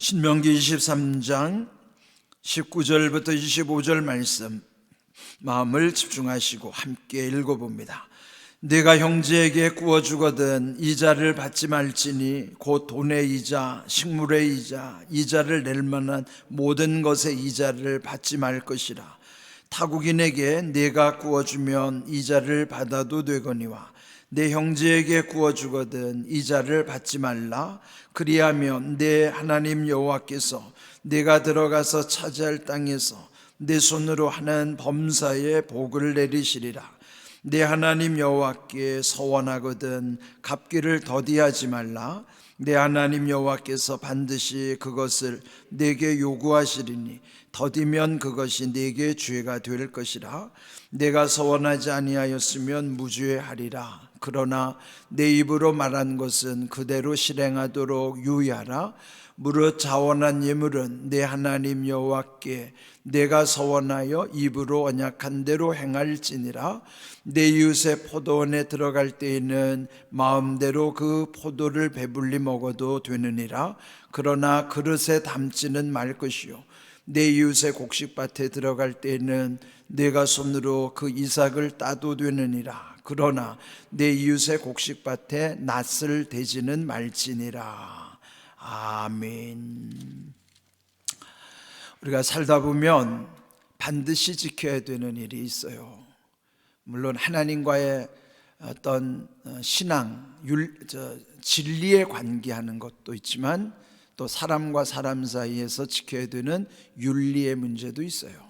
신명기 23장 19절부터 25절 말씀 마음을 집중하시고 함께 읽어봅니다. 네가 형제에게 구워주거든 이자를 받지 말지니 곧 돈의 이자, 식물의 이자, 이자를 낼 만한 모든 것의 이자를 받지 말 것이라. 타국인에게 네가 구워주면 이자를 받아도 되거니와 내 형제에게 구워주거든 이자를 받지 말라. 그리하면 내 하나님 여호와께서 네가 들어가서 차지할 땅에서 내 손으로 하는 범사에 복을 내리시리라. 내 하나님 여호와께 서원하거든 갚기를 더디하지 말라. 내 하나님 여호와께서 반드시 그것을 내게 요구하시리니 더디면 그것이 내게 죄가 될 것이라. 내가 서원하지 아니하였으면 무죄하리라. 그러나 내 입으로 말한 것은 그대로 실행하도록 유의하라. 무릇 자원한 예물은 내 하나님 여호와께 내가 서원하여 입으로 언약한 대로 행할지니라. 내 이웃의 포도원에 들어갈 때에는 마음대로 그 포도를 배불리 먹어도 되느니라. 그러나 그릇에 담지는 말 것이요 내 이웃의 곡식밭에 들어갈 때에는 내가 손으로 그 이삭을 따도 되느니라. 그러나 내 이웃의 곡식밭에 낫을 대지는 말지니라. 아멘. 우리가 살다 보면 반드시 지켜야 되는 일이 있어요. 물론 하나님과의 어떤 신앙, 진리에 관계하는 것도 있지만 또 사람과 사람 사이에서 지켜야 되는 윤리의 문제도 있어요.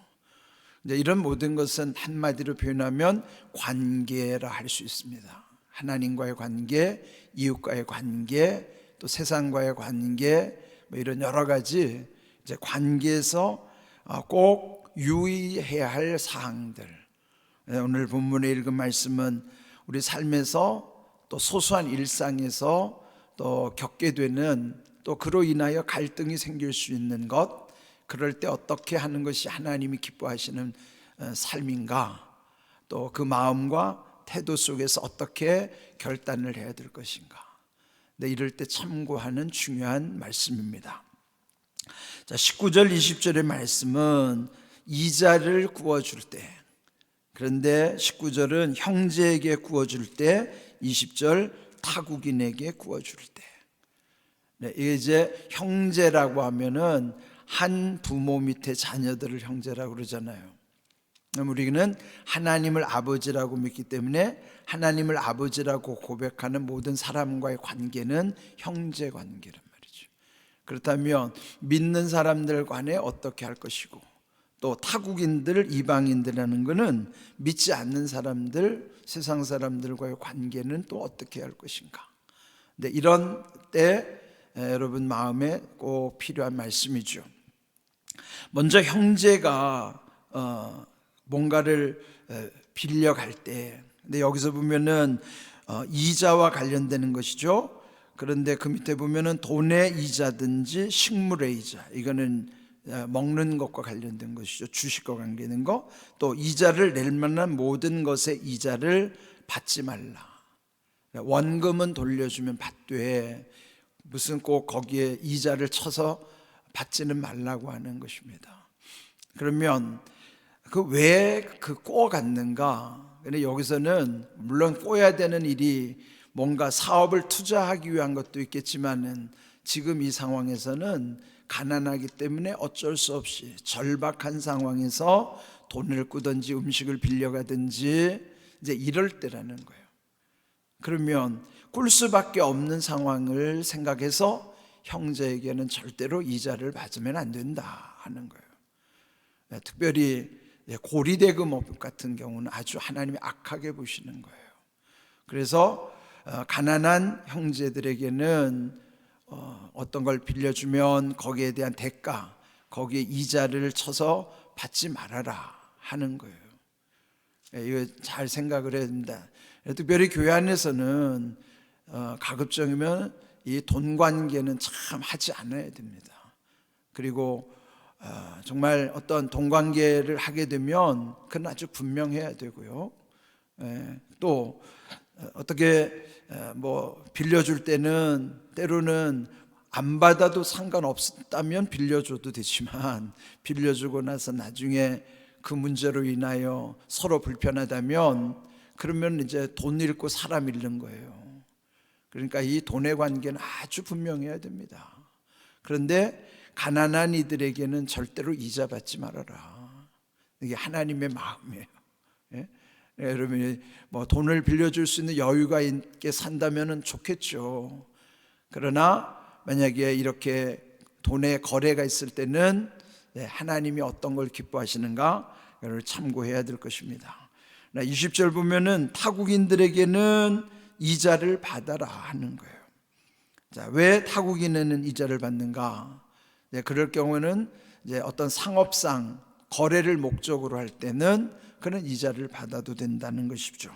이런 모든 것은 한마디로 표현하면 관계라 할 수 있습니다. 하나님과의 관계, 이웃과의 관계, 또 세상과의 관계, 이런 여러 가지 이제 관계에서 꼭 유의해야 할 사항들. 오늘 본문에 읽은 말씀은 우리 삶에서 또 소소한 일상에서 또 겪게 되는 또 그로 인하여 갈등이 생길 수 있는 것, 그럴 때 어떻게 하는 것이 하나님이 기뻐하시는 삶인가, 또 그 마음과 태도 속에서 어떻게 결단을 해야 될 것인가, 이럴 때 참고하는 중요한 말씀입니다. 자, 19절 20절의 말씀은 이자를 구워줄 때, 그런데 19절은 형제에게 구워줄 때, 20절 타국인에게 구워줄 때. 이게 이제 형제라고 하면은 한 부모 밑에 자녀들을 형제라고 그러잖아요. 우리는 하나님을 아버지라고 믿기 때문에 하나님을 아버지라고 고백하는 모든 사람과의 관계는 형제 관계란 말이죠. 그렇다면 믿는 사람들 간에 어떻게 할 것이고, 또 타국인들, 이방인들이라는 것은 믿지 않는 사람들, 세상 사람들과의 관계는 또 어떻게 할 것인가. 이런 때 여러분 마음에 꼭 필요한 말씀이죠. 먼저 형제가 뭔가를 빌려갈 때, 근데 여기서 보면은 이자와 관련되는 것이죠. 그런데 그 밑에 보면은 돈의 이자든지 식물의 이자, 이거는 먹는 것과 관련된 것이죠. 주식과 관계된 것. 또 이자를 낼 만한 모든 것의 이자를 받지 말라. 원금은 돌려주면 받되 무슨 꼭 거기에 이자를 쳐서 받지는 말라고 하는 것입니다. 그러면 왜 꼬아 갖는가? 근데 여기서는 물론 꼬야 되는 일이 뭔가 사업을 투자하기 위한 것도 있겠지만은 지금 이 상황에서는 가난하기 때문에 어쩔 수 없이 절박한 상황에서 돈을 꾸든지 음식을 빌려가든지 이제 이럴 때라는 거예요. 그러면 꿀 수밖에 없는 상황을 생각해서 형제에게는 절대로 이자를 받으면 안 된다 하는 거예요. 특별히 고리대금업 같은 경우는 아주 하나님이 악하게 보시는 거예요. 그래서 가난한 형제들에게는 어떤 걸 빌려주면 거기에 대한 대가, 거기에 이자를 쳐서 받지 말아라 하는 거예요. 이거 잘 생각을 해야 된다. 특별히 교회 안에서는 가급적이면 이 돈 관계는 참 하지 않아야 됩니다. 그리고 정말 어떤 돈 관계를 하게 되면 그건 아주 분명해야 되고요. 또 어떻게 빌려줄 때는 때로는 안 받아도 상관없다면 빌려줘도 되지만, 빌려주고 나서 나중에 그 문제로 인하여 서로 불편하다면, 그러면 이제 돈 잃고 사람 잃는 거예요. 그러니까 이 돈의 관계는 아주 분명해야 됩니다. 그런데 가난한 이들에게는 절대로 이자 받지 말아라. 이게 하나님의 마음이에요. 예? 여러분이 뭐 돈을 빌려줄 수 있는 여유가 있게 산다면 좋겠죠. 그러나 만약에 이렇게 돈의 거래가 있을 때는 하나님이 어떤 걸 기뻐하시는가 이걸 참고해야 될 것입니다. 20절 보면은 타국인들에게는 이자를 받아라 하는 거예요. 자, 왜 타국인에는 이자를 받는가? 그럴 경우에는 이제 어떤 상업상 거래를 목적으로 할 때는 그런 이자를 받아도 된다는 것이죠.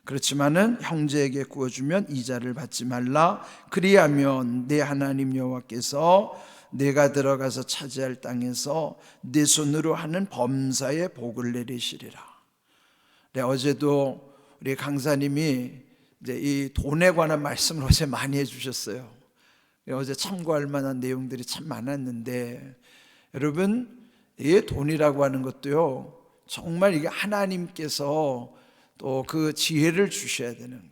그렇지만은 형제에게 구워주면 이자를 받지 말라. 그리하면 내 하나님 여호와께서 내가 들어가서 차지할 땅에서 내 손으로 하는 범사에 복을 내리시리라. 어제도 우리 강사님이 이제 이 돈에 관한 말씀을 어제 많이 해주셨어요. 어제 참고할 만한 내용들이 참 많았는데, 여러분, 이 돈이라고 하는 것도요, 정말 이게 하나님께서 또 그 지혜를 주셔야 되는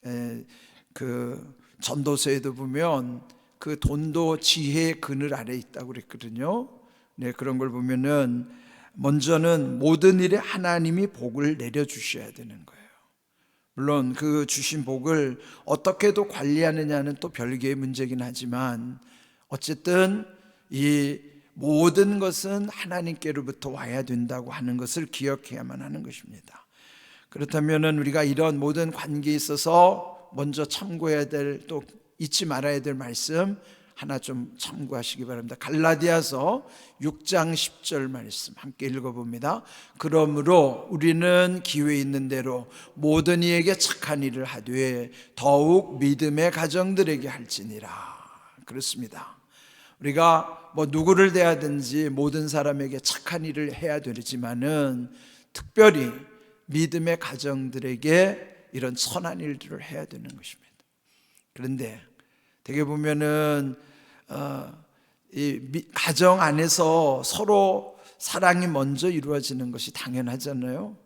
거예요. 그 전도서에도 보면 그 돈도 지혜의 그늘 아래 있다고 그랬거든요. 그런 걸 보면은 먼저는 모든 일에 하나님이 복을 내려주셔야 되는 거예요. 물론 그 주신 복을 어떻게도 관리하느냐는 또 별개의 문제긴 하지만, 어쨌든 이 모든 것은 하나님께로부터 와야 된다고 하는 것을 기억해야만 하는 것입니다. 그렇다면 우리가 이런 모든 관계에 있어서 먼저 참고해야 될, 또 잊지 말아야 될 말씀 하나 좀 참고하시기 바랍니다. 갈라디아서 6장 10절 말씀 함께 읽어봅니다. 그러므로 우리는 기회 있는 대로 모든 이에게 착한 일을 하되 더욱 믿음의 가정들에게 할지니라. 그렇습니다. 우리가 뭐 누구를 대하든지 모든 사람에게 착한 일을 해야 되지만은 특별히 믿음의 가정들에게 이런 선한 일들을 해야 되는 것입니다. 그런데 되게 보면은 이 가정 안에서 서로 사랑이 먼저 이루어지는 것이 당연하잖아요.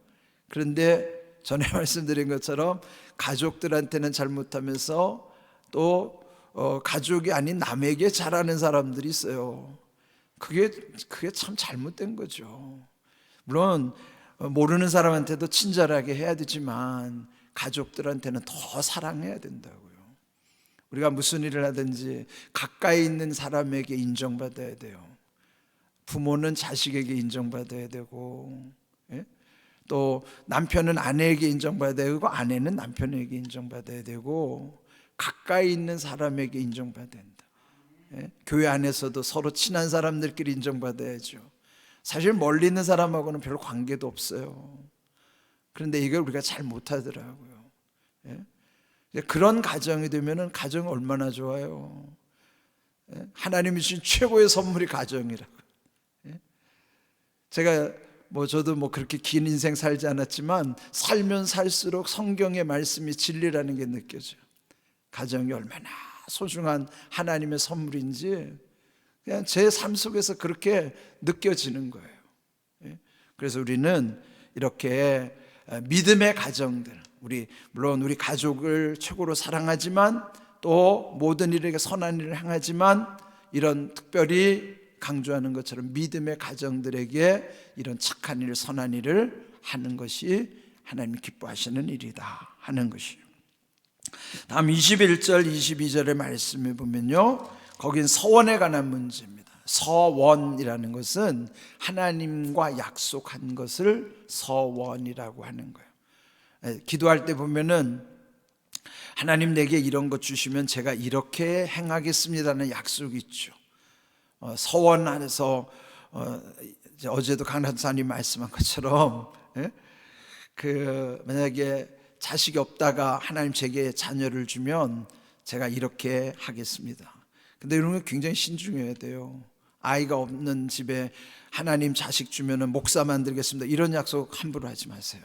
그런데 전에 말씀드린 것처럼 가족들한테는 잘못하면서 또 가족이 아닌 남에게 잘하는 사람들이 있어요. 그게 참 잘못된 거죠. 물론 모르는 사람한테도 친절하게 해야 되지만 가족들한테는 더 사랑해야 된다고요. 우리가 무슨 일을 하든지 가까이 있는 사람에게 인정받아야 돼요. 부모는 자식에게 인정받아야 되고, 또 남편은 아내에게 인정받아야 되고, 아내는 남편에게 인정받아야 되고, 가까이 있는 사람에게 인정받아야 된다. 교회 안에서도 서로 친한 사람들끼리 인정받아야죠. 사실 멀리 있는 사람하고는 별로 관계도 없어요. 그런데 이걸 우리가 잘 못하더라고요. 그런 가정이 되면 가정이 얼마나 좋아요. 하나님이 주신 최고의 선물이 가정이라고. 제가 저도 그렇게 긴 인생 살지 않았지만 살면 살수록 성경의 말씀이 진리라는 게 느껴져요. 가정이 얼마나 소중한 하나님의 선물인지 그냥 제 삶 속에서 그렇게 느껴지는 거예요. 그래서 우리는 이렇게 믿음의 가정들, 물론 우리 가족을 최고로 사랑하지만 또 모든 이에게 선한 일을 행하지만, 이런 특별히 강조하는 것처럼 믿음의 가정들에게 이런 착한 일, 선한 일을 하는 것이 하나님이 기뻐하시는 일이다 하는 것이에요. 다음 21절 22절의 말씀에 보면요, 거긴 서원에 관한 문제입니다. 서원이라는 것은 하나님과 약속한 것을 서원이라고 하는 거예요. 기도할 때 보면은 하나님 내게 이런 것 주시면 제가 이렇게 행하겠습니다는 약속이 있죠. 서원 안에서 어제도 강단사님 말씀한 것처럼 만약에 자식이 없다가 하나님 제게 자녀를 주면 제가 이렇게 하겠습니다. 근데 이런 거 굉장히 신중해야 돼요. 아이가 없는 집에 하나님 자식 주면은 목사 만들겠습니다, 이런 약속 함부로 하지 마세요.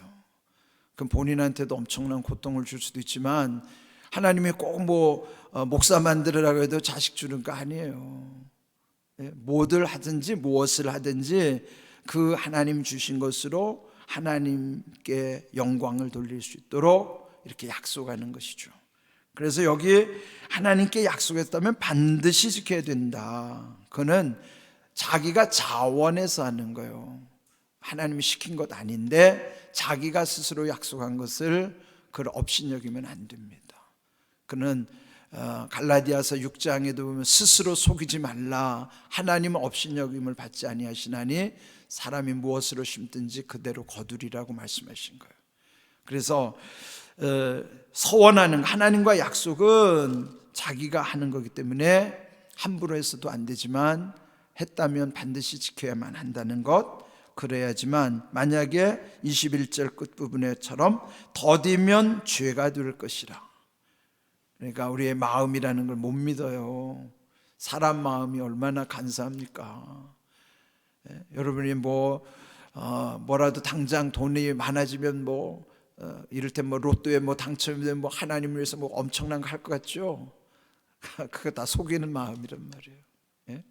그럼 본인한테도 엄청난 고통을 줄 수도 있지만 하나님이 꼭 목사 만들으라고 해도 자식 주는 거 아니에요. 뭐들 하든지 무엇을 하든지 그 하나님 주신 것으로 하나님께 영광을 돌릴 수 있도록 이렇게 약속하는 것이죠. 그래서 여기 하나님께 약속했다면 반드시 지켜야 된다. 그는 자기가 자원해서 하는 거예요. 하나님이 시킨 것 아닌데 자기가 스스로 약속한 것을 그를 업신여기면 안 됩니다. 그는 갈라디아서 6장에도 보면 스스로 속이지 말라. 하나님은 업신여김을 받지 아니하시나니 사람이 무엇으로 심든지 그대로 거두리라고 말씀하신 거예요. 그래서 서원하는 하나님과 약속은 자기가 하는 거기 때문에 함부로 해서도 안 되지만 했다면 반드시 지켜야만 한다는 것. 그래야지만 만약에 21절 끝부분에처럼 더디면 죄가 될 것이라. 그러니까 우리의 마음이라는 걸 못 믿어요. 사람 마음이 얼마나 간사합니까? 여러분이 뭐라도 당장 돈이 많아지면 이를테면 로또에 당첨되면 하나님을 위해서 엄청난 거 할 것 같죠? 그거 다 속이는 마음이란 말이에요.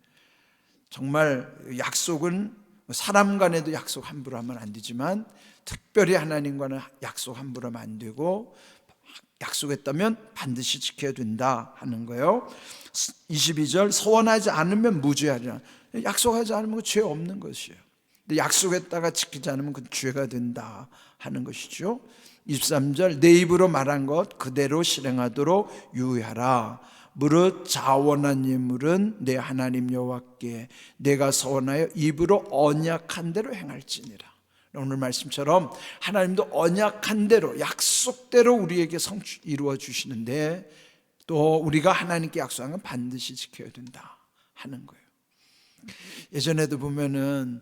정말 약속은 사람 간에도 약속 함부로 하면 안 되지만 특별히 하나님과는 약속 함부로 하면 안 되고 약속했다면 반드시 지켜야 된다 하는 거예요. 22절 서원하지 않으면 무죄하리라. 약속하지 않으면 죄 없는 것이에요. 근데 약속했다가 지키지 않으면 그 죄가 된다 하는 것이죠. 23절 내 입으로 말한 것 그대로 실행하도록 유의하라. 무릇 자원한 예물은 내 하나님 여호와께 내가 서원하여 입으로 언약한 대로 행할지니라. 오늘 말씀처럼 하나님도 언약한 대로 약속대로 우리에게 이루어 주시는데 또 우리가 하나님께 약속한 건 반드시 지켜야 된다 하는 거예요. 예전에도 보면은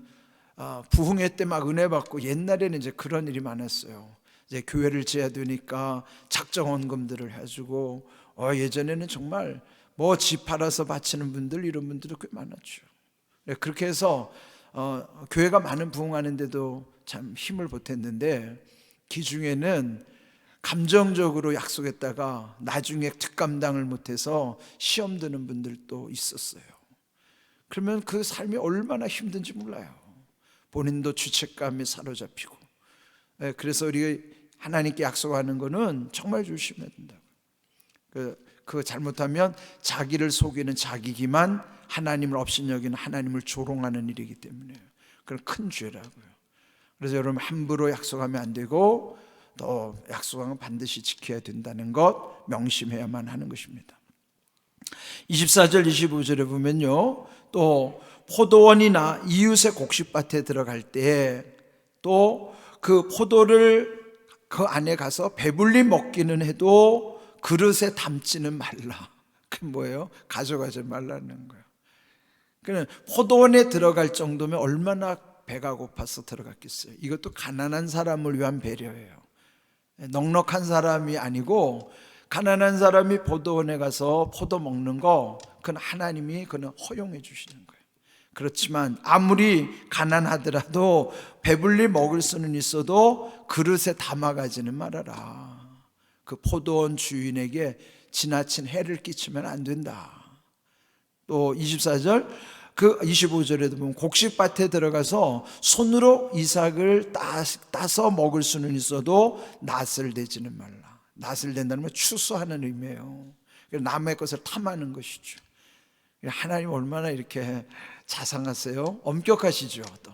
부흥회 때 막 은혜 받고 옛날에는 이제 그런 일이 많았어요. 이제 교회를 지어야 되니까 작정 헌금들을 해주고 예전에는 정말 집 팔아서 바치는 분들 이런 분들도 꽤 많았죠. 그렇게 해서 교회가 많은 부흥하는데도 참 힘을 보탰는데 기중에는 감정적으로 약속했다가 나중에 득감당을 못해서 시험 드는 분들도 있었어요. 그러면 그 삶이 얼마나 힘든지 몰라요. 본인도 죄책감에 사로잡히고. 그래서 우리가 하나님께 약속하는 거는 정말 조심해야 된다고. 그거 잘못하면 자기를 속이는 자기 기만, 하나님을 업신여기는 하나님을 조롱하는 일이기 때문에 그건 큰 죄라고요. 그래서 여러분 함부로 약속하면 안 되고 또 약속한 건 반드시 지켜야 된다는 것 명심해야만 하는 것입니다. 24절 25절에 보면요, 또 포도원이나 이웃의 곡식밭에 들어갈 때 또 그 포도를 그 안에 가서 배불리 먹기는 해도 그릇에 담지는 말라. 그게 뭐예요? 가져가지 말라는 거예요. 그러니까 포도원에 들어갈 정도면 얼마나 배가 고파서 들어갔겠어요. 이것도 가난한 사람을 위한 배려예요. 넉넉한 사람이 아니고 가난한 사람이 포도원에 가서 포도 먹는 거 그건 하나님이 그는 허용해 주시는 거예요. 그렇지만 아무리 가난하더라도 배불리 먹을 수는 있어도 그릇에 담아가지는 말아라. 그 포도원 주인에게 지나친 해를 끼치면 안 된다. 또 24절 그 25절에도 보면 곡식밭에 들어가서 손으로 이삭을 따서 먹을 수는 있어도 낫을 대지는 말라. 낫을 댄다는 건 추수하는 의미예요. 남의 것을 탐하는 것이죠. 하나님 얼마나 이렇게 자상하세요? 엄격하시죠. 또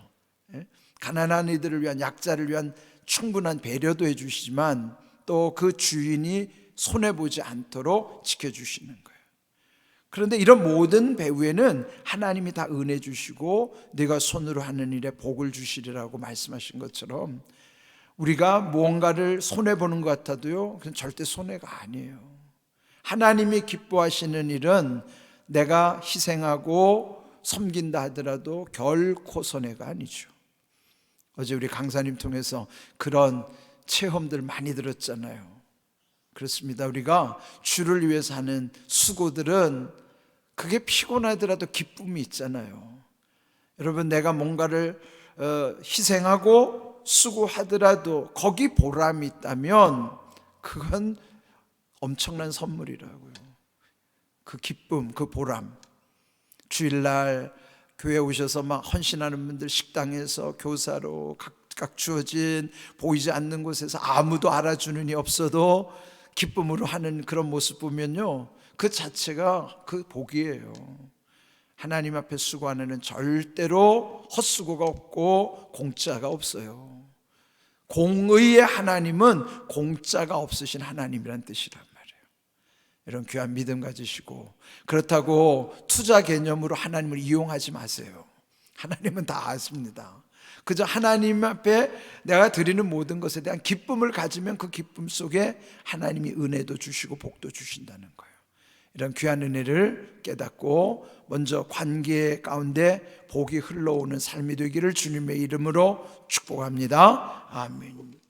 가난한 이들을 위한, 약자를 위한 충분한 배려도 해주시지만 또 그 주인이 손해보지 않도록 지켜주시는 거예요. 그런데 이런 모든 배후에는 하나님이 다 은혜 주시고 내가 손으로 하는 일에 복을 주시리라고 말씀하신 것처럼 우리가 무언가를 손해보는 것 같아도요, 그건 절대 손해가 아니에요. 하나님이 기뻐하시는 일은 내가 희생하고 섬긴다 하더라도 결코 손해가 아니죠. 어제 우리 강사님 통해서 그런 체험들 많이 들었잖아요. 그렇습니다. 우리가 주를 위해서 하는 수고들은 그게 피곤하더라도 기쁨이 있잖아요. 여러분, 내가 뭔가를 희생하고 수고하더라도 거기 보람이 있다면 그건 엄청난 선물이라고요. 그 기쁨, 그 보람. 주일날 교회 오셔서 막 헌신하는 분들, 식당에서 교사로 각각 주어진 보이지 않는 곳에서 아무도 알아주는 이 없어도 기쁨으로 하는 그런 모습 보면요, 그 자체가 그 복이에요. 하나님 앞에 수고하는 애는 절대로 헛수고가 없고 공짜가 없어요. 공의의 하나님은 공짜가 없으신 하나님이란 뜻이란 말이에요. 이런 귀한 믿음 가지시고, 그렇다고 투자 개념으로 하나님을 이용하지 마세요. 하나님은 다 아십니다. 그저 하나님 앞에 내가 드리는 모든 것에 대한 기쁨을 가지면 그 기쁨 속에 하나님이 은혜도 주시고 복도 주신다는 거예요. 이런 귀한 은혜를 깨닫고 먼저 관계 가운데 복이 흘러오는 삶이 되기를 주님의 이름으로 축복합니다. 아멘.